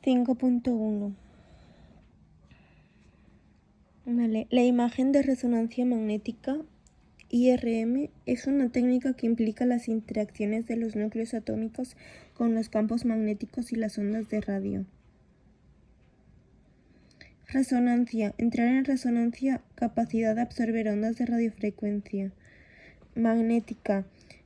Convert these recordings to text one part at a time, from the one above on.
5.1. Vale. La imagen de resonancia magnética, IRM, es una técnica que implica las interacciones de los núcleos atómicos con los campos magnéticos y las ondas de radio. Resonancia. Entrar en resonancia, capacidad de absorber ondas de radiofrecuencia. Magnética.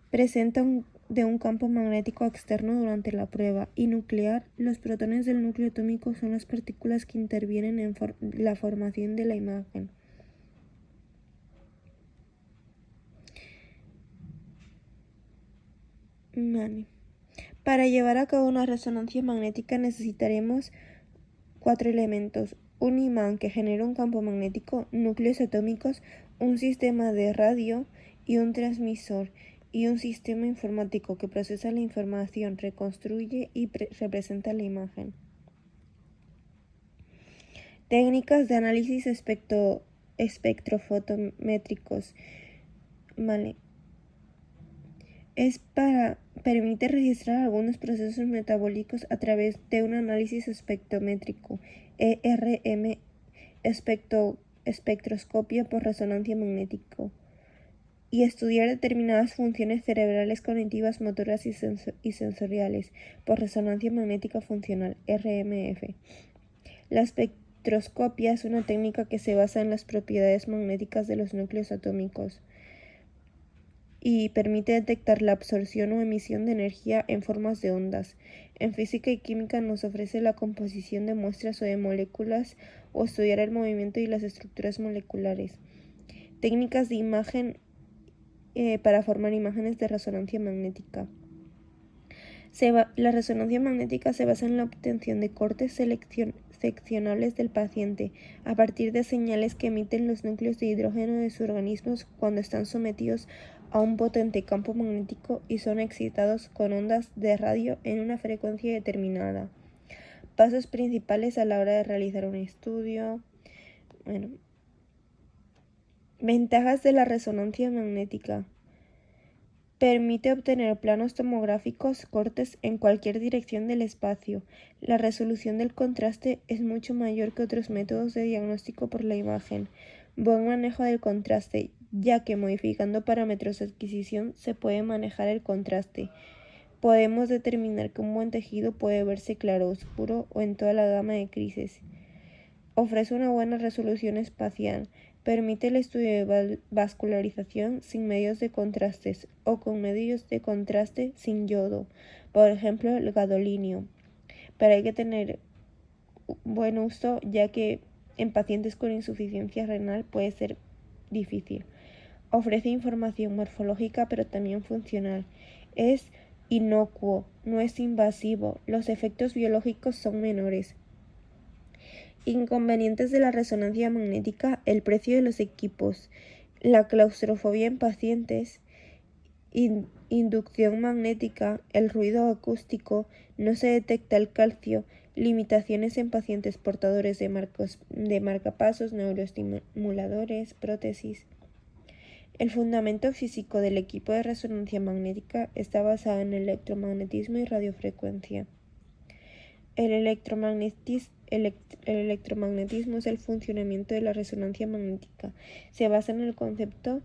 Presenta de un campo magnético externo durante la prueba. Y nuclear. Los protones del núcleo atómico son las partículas que intervienen en la formación de la imagen. Vale. Para llevar a cabo una resonancia magnética necesitaremos 4 elementos: un imán que genera un campo magnético, núcleos atómicos, un sistema de radio y un transmisor, y un sistema informático que procesa la información, reconstruye y representa la imagen. Técnicas de análisis espectrofotométricos. Vale. Permite registrar algunos procesos metabólicos a través de un análisis espectrométrico, ERM, espectroscopia por resonancia magnética, y estudiar determinadas funciones cerebrales, cognitivas, motoras y sensoriales por resonancia magnética funcional, RMF. La espectroscopia es una técnica que se basa en las propiedades magnéticas de los núcleos atómicos y permite detectar la absorción o emisión de energía en formas de ondas. En física y química nos ofrece la composición de muestras o de moléculas o estudiar el movimiento y las estructuras moleculares. Técnicas de imagen para formar imágenes de resonancia magnética. La resonancia magnética se basa en la obtención de cortes seccionables del paciente a partir de señales que emiten los núcleos de hidrógeno de sus organismos cuando están sometidos a un potente campo magnético y son excitados con ondas de radio en una frecuencia determinada. Pasos principales a la hora de realizar un estudio. Ventajas de la resonancia magnética. Permite obtener planos tomográficos cortes en cualquier dirección del espacio. La resolución del contraste es mucho mayor que otros métodos de diagnóstico por la imagen. Buen manejo del contraste, ya que modificando parámetros de adquisición se puede manejar el contraste. Podemos determinar que un buen tejido puede verse claro, oscuro o en toda la gama de grises. Ofrece una buena resolución espacial. Permite el estudio de vascularización sin medios de contrastes o con medios de contraste sin yodo, por ejemplo el gadolinio. Pero hay que tener buen uso, ya que en pacientes con insuficiencia renal puede ser difícil. Ofrece información morfológica pero también funcional. Es inocuo, no es invasivo, los efectos biológicos son menores. Inconvenientes de la resonancia magnética: el precio de los equipos, la claustrofobia en pacientes, inducción magnética, el ruido acústico, no se detecta el calcio, limitaciones en pacientes portadores de marcapasos, neuroestimuladores, prótesis. El fundamento físico del equipo de resonancia magnética está basado en electromagnetismo y radiofrecuencia. El electromagnetismo es el funcionamiento de la resonancia magnética. Se basa en el concepto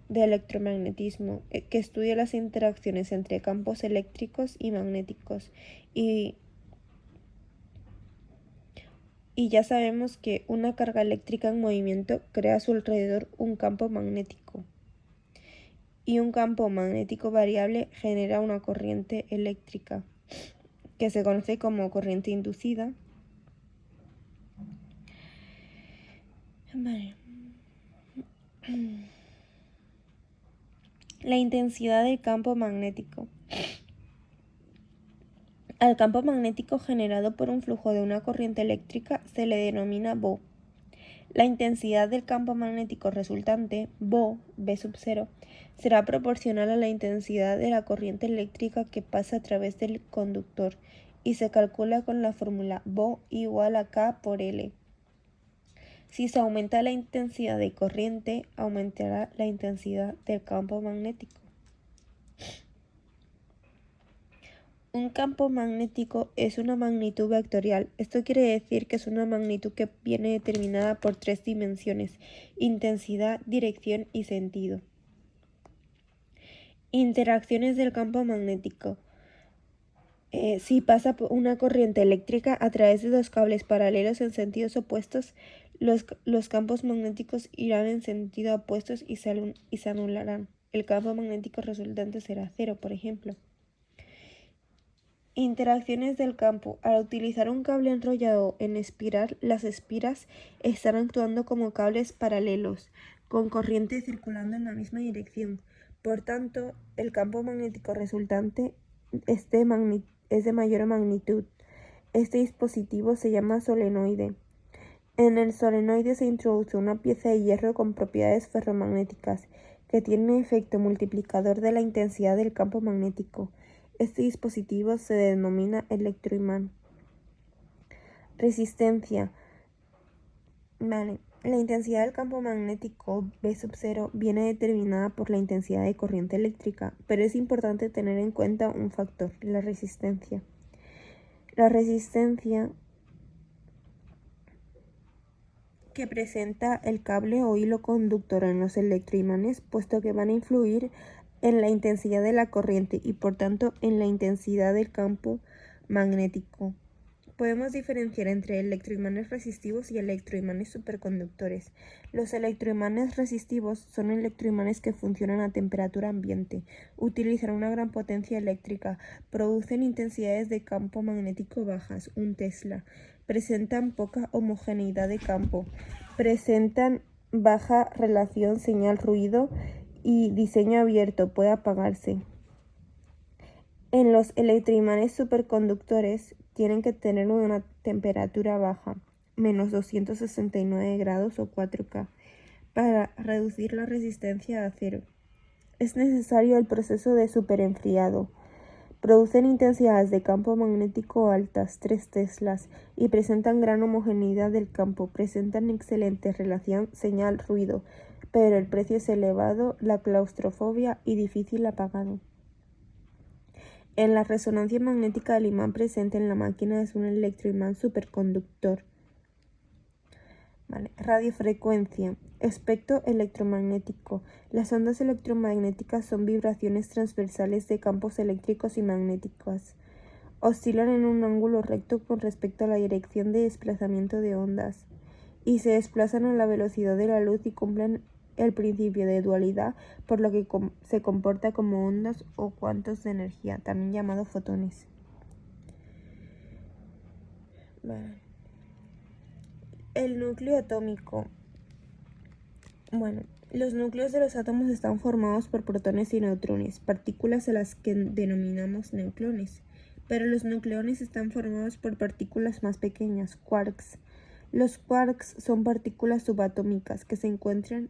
de electromagnetismo, que estudia las interacciones entre campos eléctricos y magnéticos. Y ya sabemos que una carga eléctrica en movimiento crea a su alrededor un campo magnético. Y un campo magnético variable genera una corriente eléctrica, que se conoce como corriente inducida. Vale. La intensidad del campo magnético. Al campo magnético generado por un flujo de una corriente eléctrica se le denomina BO. La intensidad del campo magnético resultante, BO, B0, será proporcional a la intensidad de la corriente eléctrica que pasa a través del conductor y se calcula con la fórmula BO igual a K por L. Si se aumenta la intensidad de corriente, aumentará la intensidad del campo magnético. Un campo magnético es una magnitud vectorial. Esto quiere decir que es una magnitud que viene determinada por 3 dimensiones: intensidad, dirección y sentido. Interacciones del campo magnético. Si pasa una corriente eléctrica a través de 2 cables paralelos en sentidos opuestos, los campos magnéticos irán en sentido opuestos y se anularán. El campo magnético resultante será cero, por ejemplo. Interacciones del campo. Al utilizar un cable enrollado en espiral, las espiras están actuando como cables paralelos, con corriente circulando en la misma dirección. Por tanto, el campo magnético resultante es de mayor magnitud. Este dispositivo se llama solenoide. En el solenoide se introduce una pieza de hierro con propiedades ferromagnéticas que tiene un efecto multiplicador de la intensidad del campo magnético. Este dispositivo se denomina electroimán. Resistencia. La intensidad del campo magnético V0 viene determinada por la intensidad de corriente eléctrica, pero es importante tener en cuenta un factor, la resistencia. La resistencia que presenta el cable o hilo conductor en los electroimanes, puesto que van a influir en la intensidad de la corriente y por tanto en la intensidad del campo magnético. Podemos diferenciar entre electroimanes resistivos y electroimanes superconductores. Los electroimanes resistivos son electroimanes que funcionan a temperatura ambiente, utilizan una gran potencia eléctrica, producen intensidades de campo magnético bajas, 1 Tesla, presentan poca homogeneidad de campo, presentan baja relación señal-ruido y diseño abierto, puede apagarse. En los electroimanes superconductores tienen que tener una temperatura baja, menos 269 grados o 4K, para reducir la resistencia a cero. Es necesario el proceso de superenfriado. Producen intensidades de campo magnético altas, 3 teslas, y presentan gran homogeneidad del campo, presentan excelente relación señal-ruido, pero el precio es elevado, la claustrofobia y difícil apagado. En la resonancia magnética, el imán presente en la máquina es un electroimán superconductor. Radiofrecuencia. Espectro electromagnético. Las ondas electromagnéticas son vibraciones transversales de campos eléctricos y magnéticos. Oscilan en un ángulo recto con respecto a la dirección de desplazamiento de ondas y se desplazan a la velocidad de la luz y cumplen el principio de dualidad, por lo que se comporta como ondas o cuantos de energía, también llamado fotones. El núcleo atómico. Los núcleos de los átomos están formados por protones y neutrones, partículas a las que denominamos neuclones, pero los nucleones están formados por partículas más pequeñas, quarks. Los quarks son partículas subatómicas que se encuentran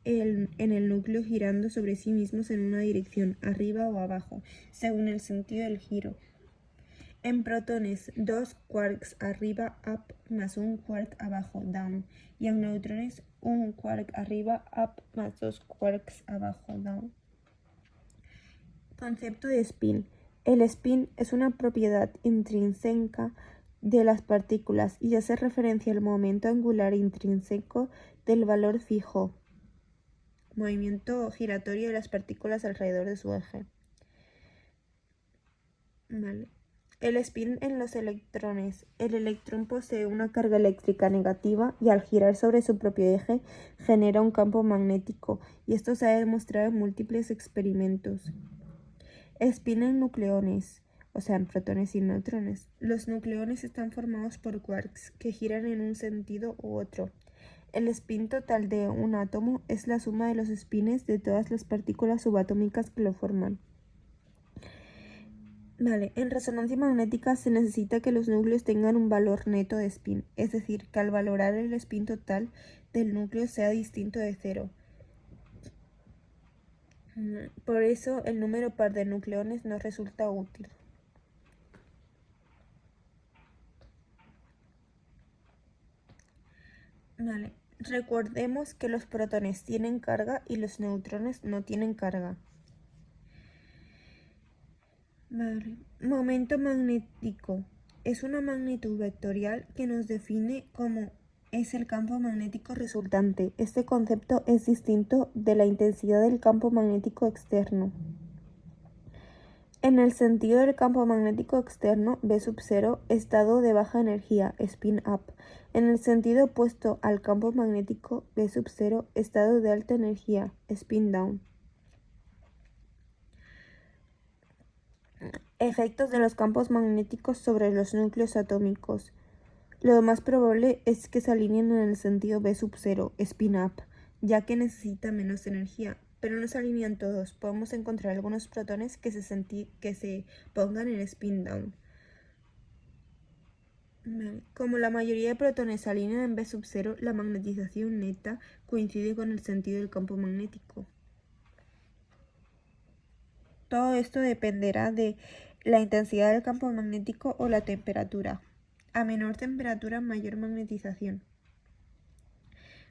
en el núcleo girando sobre sí mismos en una dirección, arriba o abajo, según el sentido del giro. En protones, 2 quarks arriba, up, más 1 quark abajo, down. Y en neutrones, 1 quark arriba, up, más 2 quarks abajo, down. Concepto de spin. El spin es una propiedad intrínseca de las partículas y hace referencia al momento angular intrínseco del valor fijo, movimiento giratorio de las partículas alrededor de su eje. El spin en los electrones. El electrón posee una carga eléctrica negativa y al girar sobre su propio eje genera un campo magnético, y esto se ha demostrado en múltiples experimentos. Spin en nucleones, o sea, en protones y neutrones. Los nucleones están formados por quarks que giran en un sentido u otro. El spin total de un átomo es la suma de los spines de todas las partículas subatómicas que lo forman. En resonancia magnética se necesita que los núcleos tengan un valor neto de spin, es decir, que al valorar el spin total del núcleo sea distinto de cero. Por eso el número par de nucleones no resulta útil. Recordemos que los protones tienen carga y los neutrones no tienen carga. Momento magnético. Es una magnitud vectorial que nos define cómo es el campo magnético resultante. Este concepto es distinto de la intensidad del campo magnético externo. En el sentido del campo magnético externo, V0, estado de baja energía, spin up. En el sentido opuesto al campo magnético, V0, estado de alta energía, spin down. Efectos de los campos magnéticos sobre los núcleos atómicos. Lo más probable es que se alineen en el sentido V0, spin up, ya que necesita menos energía, pero no se alinean todos. Podemos encontrar algunos protones que se pongan en spin down. Como la mayoría de protones se alinean en V0, la magnetización neta coincide con el sentido del campo magnético. Todo esto dependerá de la intensidad del campo magnético o la temperatura. A menor temperatura, mayor magnetización.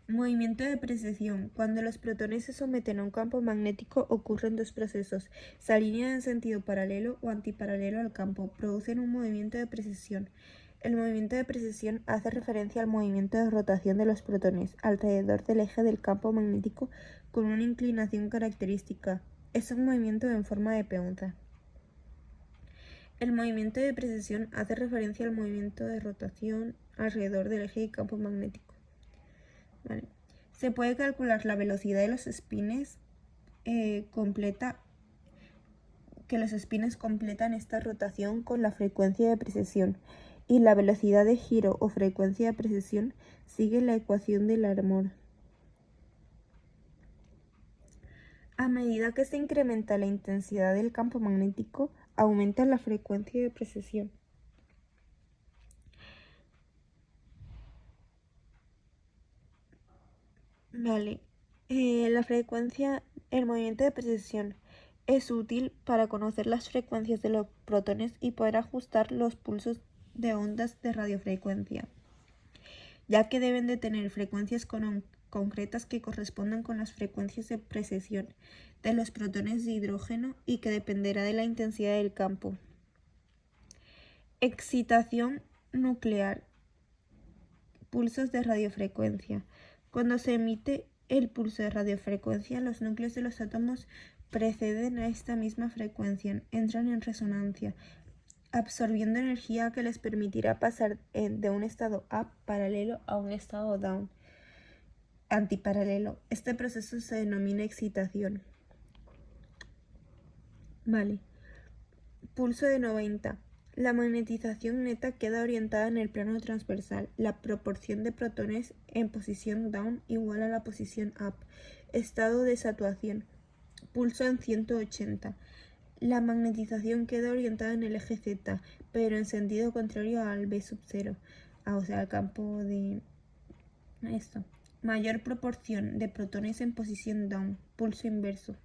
Movimiento de precesión. Cuando los protones se someten a un campo magnético ocurren dos procesos. Se alinean en sentido paralelo o antiparalelo al campo. Producen un movimiento de precesión. El movimiento de precesión hace referencia al movimiento de rotación de los protones alrededor del eje del campo magnético con una inclinación característica. Es un movimiento en forma de peonza. El movimiento de precesión hace referencia al movimiento de rotación alrededor del eje del campo magnético. Vale. Se puede calcular la velocidad de los espines que los espines completan esta rotación con la frecuencia de precesión, y la velocidad de giro o frecuencia de precesión sigue la ecuación de Larmor. A medida que se incrementa la intensidad del campo magnético, aumenta la frecuencia de precesión. Vale. El movimiento de precesión es útil para conocer las frecuencias de los protones y poder ajustar los pulsos de ondas de radiofrecuencia, ya que deben de tener frecuencias concretas que correspondan con las frecuencias de precesión de los protones de hidrógeno y que dependerá de la intensidad del campo. Excitación nuclear. Pulsos de radiofrecuencia. Cuando se emite el pulso de radiofrecuencia, los núcleos de los átomos preceden a esta misma frecuencia, entran en resonancia, absorbiendo energía que les permitirá pasar de un estado up paralelo a un estado down antiparalelo. Este proceso se denomina excitación. Vale. Pulso de 90. La magnetización neta queda orientada en el plano transversal. La proporción de protones en posición down igual a la posición up. Estado de saturación. Pulso en 180. La magnetización queda orientada en el eje Z, pero en sentido contrario al V0, o sea, al campo de esto. Mayor proporción de protones en posición down. Pulso inverso.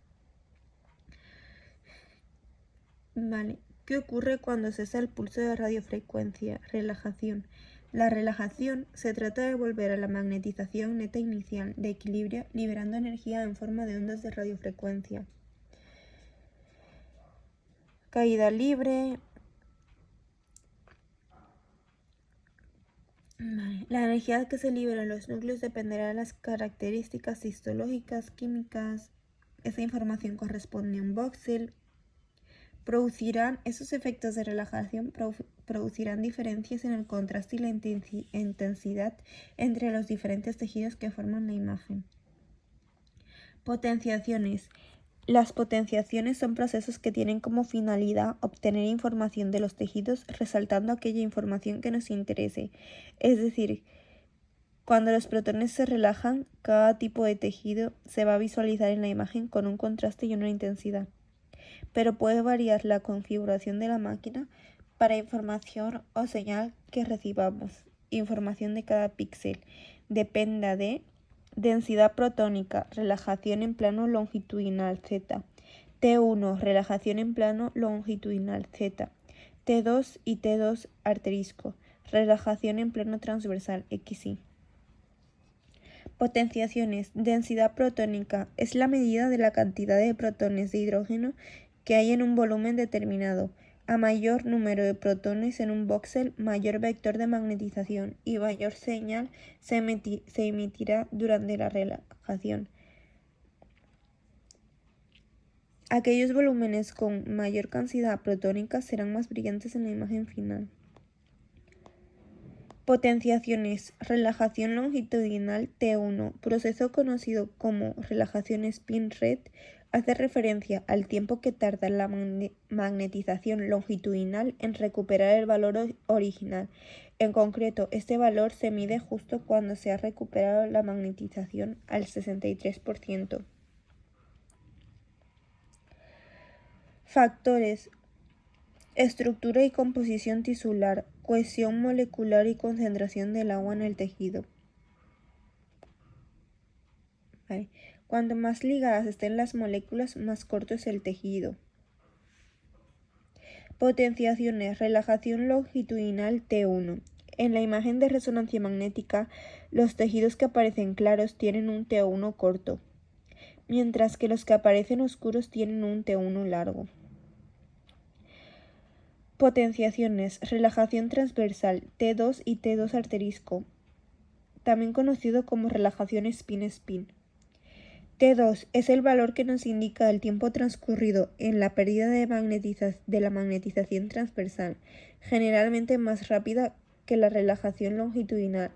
Vale. ¿Qué ocurre cuando cesa el pulso de radiofrecuencia? Relajación. La relajación se trata de volver a la magnetización neta inicial de equilibrio, liberando energía en forma de ondas de radiofrecuencia. Caída libre. La energía que se libera en los núcleos dependerá de las características histológicas, químicas. Esa información corresponde a un voxel. Esos efectos de relajación producirán diferencias en el contraste y la intensidad entre los diferentes tejidos que forman la imagen. Potenciaciones. Las potenciaciones son procesos que tienen como finalidad obtener información de los tejidos resaltando aquella información que nos interese. Es decir, cuando los protones se relajan, cada tipo de tejido se va a visualizar en la imagen con un contraste y una intensidad. Pero puede variar la configuración de la máquina para información o señal que recibamos. Información de cada píxel dependa de densidad protónica, relajación en plano longitudinal Z, T1, relajación en plano longitudinal Z, T2 y T2 asterisco, relajación en plano transversal XY. Potenciaciones. Densidad protónica es la medida de la cantidad de protones de hidrógeno que hay en un volumen determinado. A mayor número de protones en un voxel, mayor vector de magnetización y mayor señal se emitirá durante la relajación. Aquellos volúmenes con mayor densidad protónica serán más brillantes en la imagen final. Potenciaciones. Relajación longitudinal T1, proceso conocido como relajación spin-ret, hace referencia al tiempo que tarda la magnetización longitudinal en recuperar el valor original. En concreto, este valor se mide justo cuando se ha recuperado la magnetización al 63%. Factores: estructura y composición tisular, cohesión molecular y concentración del agua en el tejido. Vale. Cuanto más ligadas estén las moléculas, más corto es el tejido. Potenciaciones. Relajación longitudinal T1. En la imagen de resonancia magnética, los tejidos que aparecen claros tienen un T1 corto, mientras que los que aparecen oscuros tienen un T1 largo. Potenciaciones. Relajación transversal T2 y T2 asterisco, también conocido como relajación spin-spin. T2 es el valor que nos indica el tiempo transcurrido en la pérdida de la magnetización transversal, generalmente más rápida que la relajación longitudinal.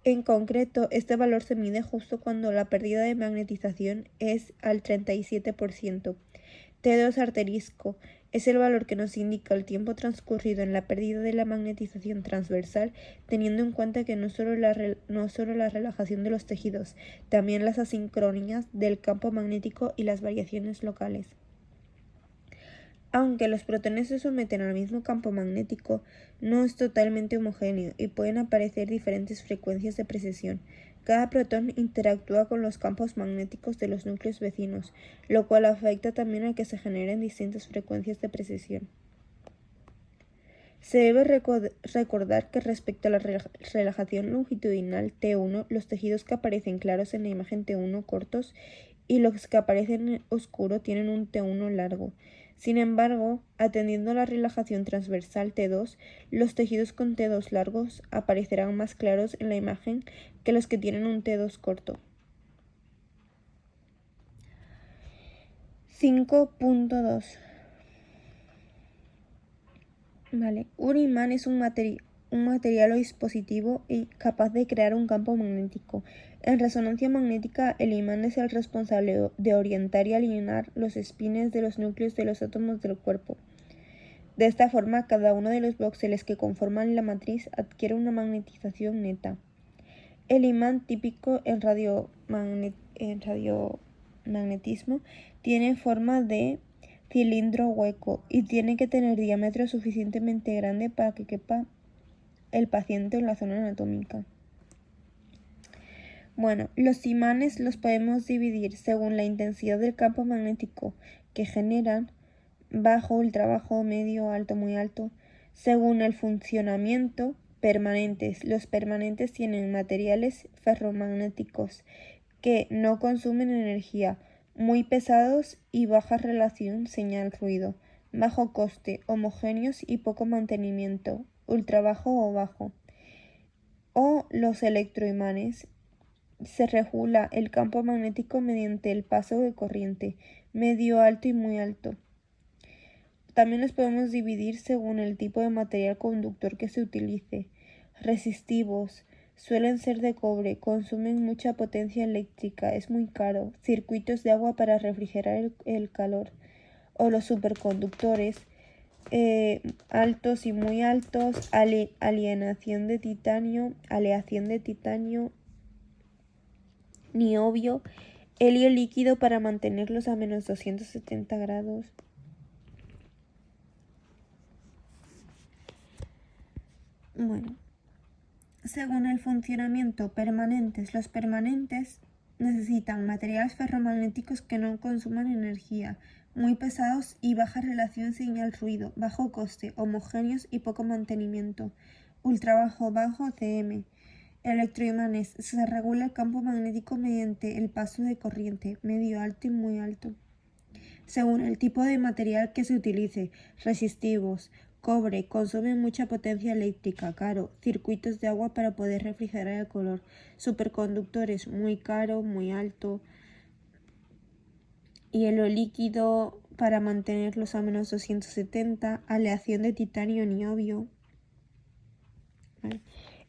En concreto, este valor se mide justo cuando la pérdida de magnetización es al 37%. T2 asterisco es el valor que nos indica el tiempo transcurrido en la pérdida de la magnetización transversal, teniendo en cuenta que no solo la relajación de los tejidos, también las asincronías del campo magnético y las variaciones locales. Aunque los protones se someten al mismo campo magnético, no es totalmente homogéneo y pueden aparecer diferentes frecuencias de precesión. Cada protón interactúa con los campos magnéticos de los núcleos vecinos, lo cual afecta también a que se generen distintas frecuencias de precesión. Se debe recordar que respecto a la relajación longitudinal T1, los tejidos que aparecen claros en la imagen T1 cortos y los que aparecen oscuro tienen un T1 largo. Sin embargo, atendiendo a la relajación transversal T2, los tejidos con T2 largos aparecerán más claros en la imagen que los que tienen un T2 corto. 5.2. Vale. Un imán es un material o dispositivo capaz de crear un campo magnético. En resonancia magnética, el imán es el responsable de orientar y alinear los espines de los núcleos de los átomos del cuerpo. De esta forma, cada uno de los voxeles que conforman la matriz adquiere una magnetización neta. El imán típico en radiomagnetismo tiene forma de cilindro hueco y tiene que tener diámetro suficientemente grande para que quepa el paciente en la zona anatómica. Bueno, los imanes los podemos dividir según la intensidad del campo magnético que generan, bajo, ultra bajo, medio, alto, muy alto, según el funcionamiento, permanentes. Los permanentes tienen materiales ferromagnéticos que no consumen energía, muy pesados y baja relación señal-ruido, bajo coste, homogéneos y poco mantenimiento, ultra bajo o bajo. O los electroimanes. Se regula el campo magnético mediante el paso de corriente, medio, alto y muy alto. También los podemos dividir según el tipo de material conductor que se utilice. Resistivos. Suelen ser de cobre, consumen mucha potencia eléctrica, es muy caro. Circuitos de agua para refrigerar el calor. O los superconductores, altos y muy altos, aleación de titanio, niobio, helio líquido para mantenerlos a menos 270 grados. Bueno, según el funcionamiento permanentes, los permanentes necesitan materiales ferromagnéticos que no consuman energía, muy pesados y baja relación señal-ruido, bajo coste, homogéneos y poco mantenimiento, ultra bajo CM. Electroimanes. Se regula el campo magnético mediante el paso de corriente, medio, alto y muy alto. según el tipo de material que se utilice. Resistivos. Cobre, consume mucha potencia eléctrica, caro. Circuitos de agua para poder refrigerar el color. Superconductores, muy caro, muy alto. Hielo líquido para mantenerlos a menos 270. Aleación de titanio niobio. Vale.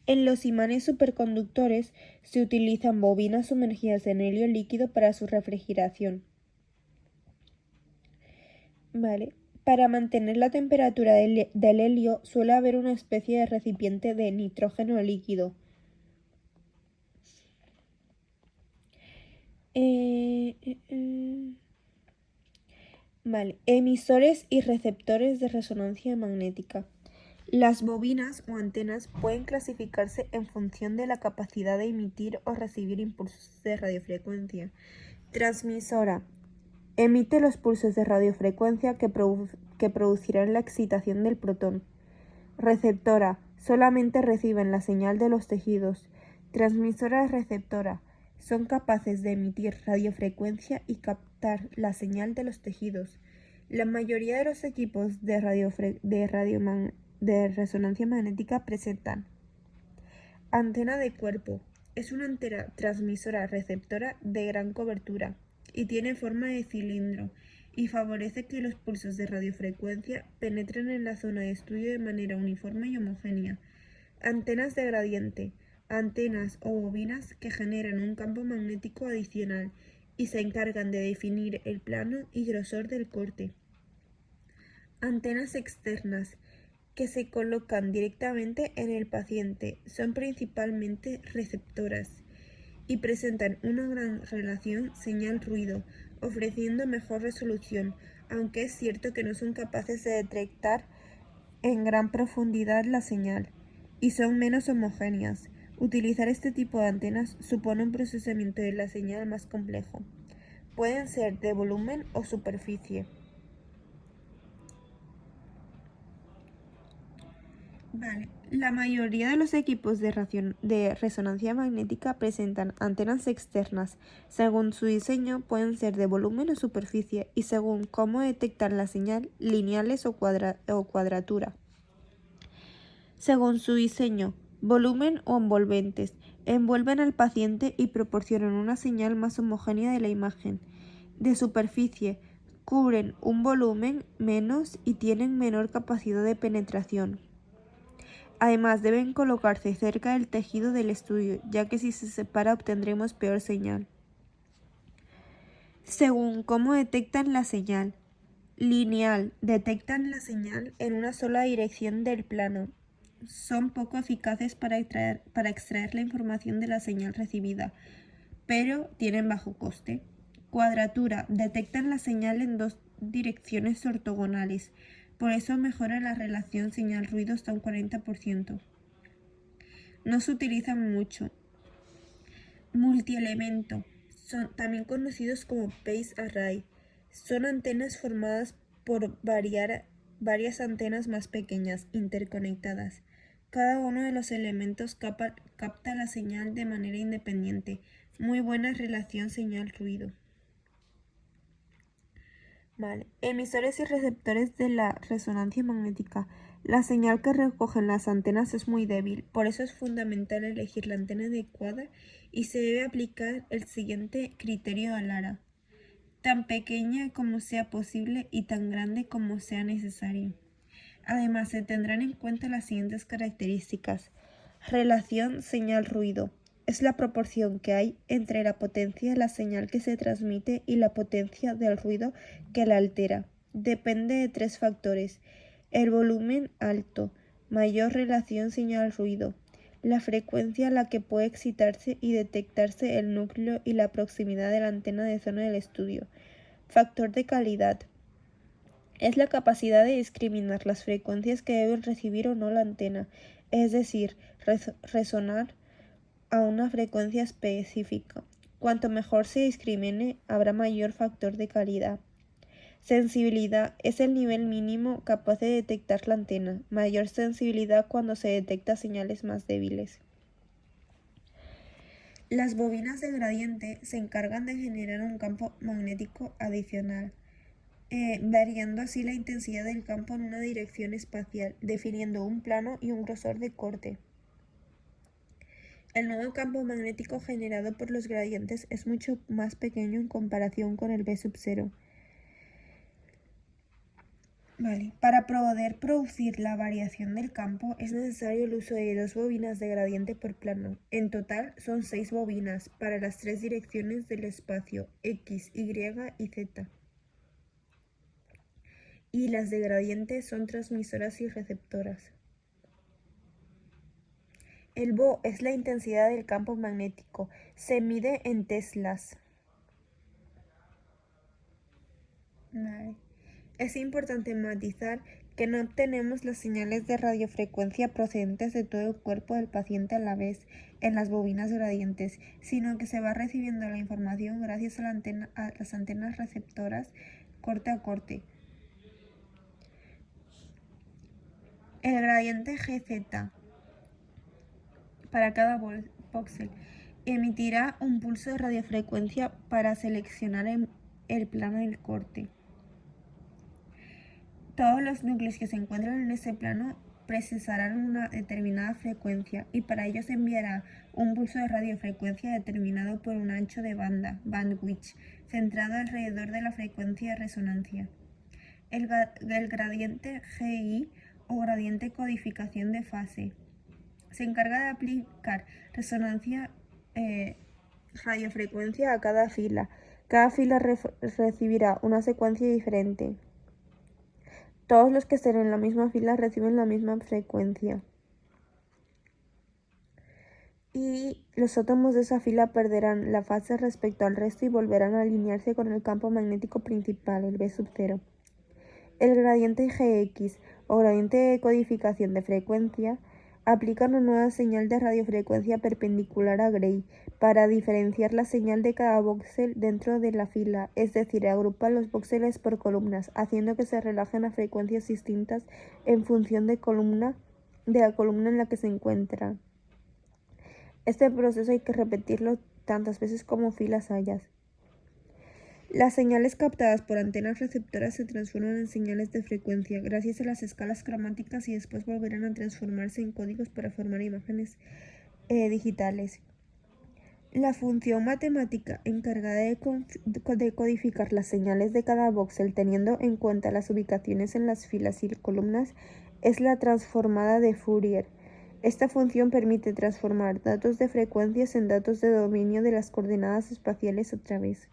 En los imanes superconductores se utilizan bobinas sumergidas en helio líquido para su refrigeración. Vale. Para mantener la temperatura del helio suele haber una especie de recipiente de nitrógeno líquido. Vale. Emisores y receptores de resonancia magnética. Las bobinas o antenas pueden clasificarse en función de la capacidad de emitir o recibir impulsos de radiofrecuencia. Transmisora. Emite los pulsos de radiofrecuencia que producirán la excitación del protón. Receptora. Solamente reciben la señal de los tejidos. Transmisora y receptora. Son capaces de emitir radiofrecuencia y captar la señal de los tejidos. La mayoría de los equipos de resonancia magnética presentan antena de cuerpo. Es una antena transmisora receptora de gran cobertura y tiene forma de cilindro y favorece que los pulsos de radiofrecuencia penetren en la zona de estudio de manera uniforme y homogénea. Antenas de gradiente. Antenas o bobinas que generan un campo magnético adicional y se encargan de definir el plano y grosor del corte. Antenas externas que se colocan directamente en el paciente. Son principalmente receptoras y presentan una gran relación señal-ruido, ofreciendo mejor resolución, aunque es cierto que no son capaces de detectar en gran profundidad la señal y son menos homogéneas. Utilizar este tipo de antenas supone un procesamiento de la señal más complejo. Pueden ser de volumen o superficie. Vale. La mayoría de los equipos de resonancia magnética presentan antenas externas. Según su diseño, pueden ser de volumen o superficie y según cómo detectan la señal, lineales o cuadratura. Según su diseño, volumen o envolventes, envuelven al paciente y proporcionan una señal más homogénea de la imagen. De superficie, cubren un volumen menos y tienen menor capacidad de penetración. Además, deben colocarse cerca del tejido del estudio, ya que si se separa obtendremos peor señal. Según cómo detectan la señal. Lineal. Detectan la señal en una sola dirección del plano. Son poco eficaces para extraer la información de la señal recibida, pero tienen bajo coste. Cuadratura. Detectan la señal en dos direcciones ortogonales. Por eso mejora la relación señal-ruido hasta un 40%. No se utilizan mucho. Multielemento. Son también conocidos como phase array. Son antenas formadas por varias antenas más pequeñas, interconectadas. Cada uno de los elementos capta la señal de manera independiente. Muy buena relación señal-ruido. Vale. Emisores y receptores de la resonancia magnética. La señal que recogen las antenas es muy débil, por eso es fundamental elegir la antena adecuada y se debe aplicar el siguiente criterio de Lara: tan pequeña como sea posible y tan grande como sea necesario. Además, se tendrán en cuenta las siguientes características. Relación señal-ruido. Es la proporción que hay entre la potencia de la señal que se transmite y la potencia del ruido que la altera. Depende de tres factores: el volumen alto, mayor relación señal-ruido, la frecuencia a la que puede excitarse y detectarse el núcleo y la proximidad de la antena de zona del estudio. Factor de calidad. Es la capacidad de discriminar las frecuencias que deben recibir o no la antena, es decir, resonar a una frecuencia específica. Cuanto mejor se discrimine, habrá mayor factor de calidad. Sensibilidad es el nivel mínimo capaz de detectar la antena. Mayor sensibilidad cuando se detecta señales más débiles. Las bobinas de gradiente se encargan de generar un campo magnético adicional. variando así la intensidad del campo en una dirección espacial, definiendo un plano y un grosor de corte. El nuevo campo magnético generado por los gradientes es mucho más pequeño en comparación con el B sub 0. Para poder producir la variación del campo es necesario el uso de 2 bobinas de gradiente por plano. En total son 6 bobinas para las 3 direcciones del espacio X, Y y Z. Y las de gradiente son transmisoras y receptoras. El Bo es la intensidad del campo magnético. Se mide en teslas. Es importante matizar que no obtenemos las señales de radiofrecuencia procedentes de todo el cuerpo del paciente a la vez en las bobinas gradientes, sino que se va recibiendo la información gracias a las antenas receptoras corte a corte. El gradiente GZ para cada voxel emitirá un pulso de radiofrecuencia para seleccionar el plano del corte. Todos los núcleos que se encuentran en ese plano procesarán una determinada frecuencia y para ello se enviará un pulso de radiofrecuencia determinado por un ancho de banda, bandwidth, centrado alrededor de la frecuencia de resonancia. El gradiente GI o gradiente codificación de fase se encarga de aplicar radiofrecuencia a cada fila. Cada fila recibirá una secuencia diferente. Todos los que estén en la misma fila reciben la misma frecuencia. Y los átomos de esa fila perderán la fase respecto al resto y volverán a alinearse con el campo magnético principal, el B sub 0. El gradiente GX o gradiente de codificación de frecuencia aplica una nueva señal de radiofrecuencia perpendicular a Gray para diferenciar la señal de cada voxel dentro de la fila, es decir, agrupa los voxeles por columnas, haciendo que se relajen a frecuencias distintas en función de la columna en la que se encuentra. Este proceso hay que repetirlo tantas veces como filas hayas. Las señales captadas por antenas receptoras se transforman en señales de frecuencia gracias a las escalas cromáticas y después volverán a transformarse en códigos para formar imágenes digitales. La función matemática encargada de codificar las señales de cada voxel teniendo en cuenta las ubicaciones en las filas y columnas es la transformada de Fourier. Esta función permite transformar datos de frecuencias en datos de dominio de las coordenadas espaciales otra vez.